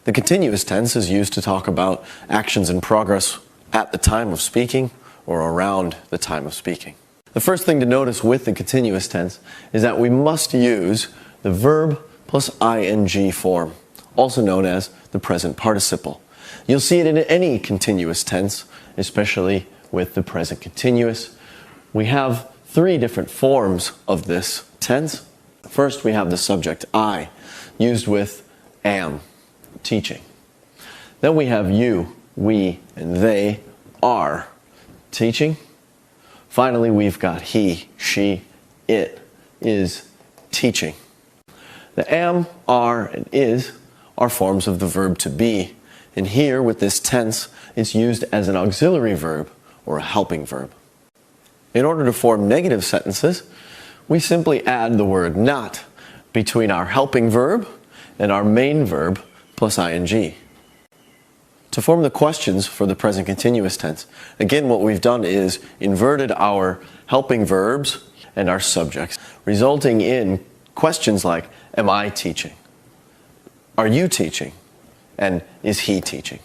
The continuous tense is used to talk about actions in progress at the time of speaking or around the time of speaking. The first thing to notice with the continuous tense is that we must use the verb plus ing form, also known as the present participle. You'll see it in any continuous tense, especially with the present continuous. We have three different forms of this tense. First, we have the subject I, used with am, teaching. Then we have you, we, and they are, teaching. Finally, we've got he, she, it is teaching. The am, are, and is are forms of the verb to be. And here, with this tense, it's used as an auxiliary verb or a helping verb. In order to form negative sentences, we simply add the word not between our helping verb and our main verb plus ing. To form the questions for the present continuous tense, again what we've done is inverted our helping verbs and our subjects, resulting in questions like, am I teaching? Are you teaching? And is he teaching?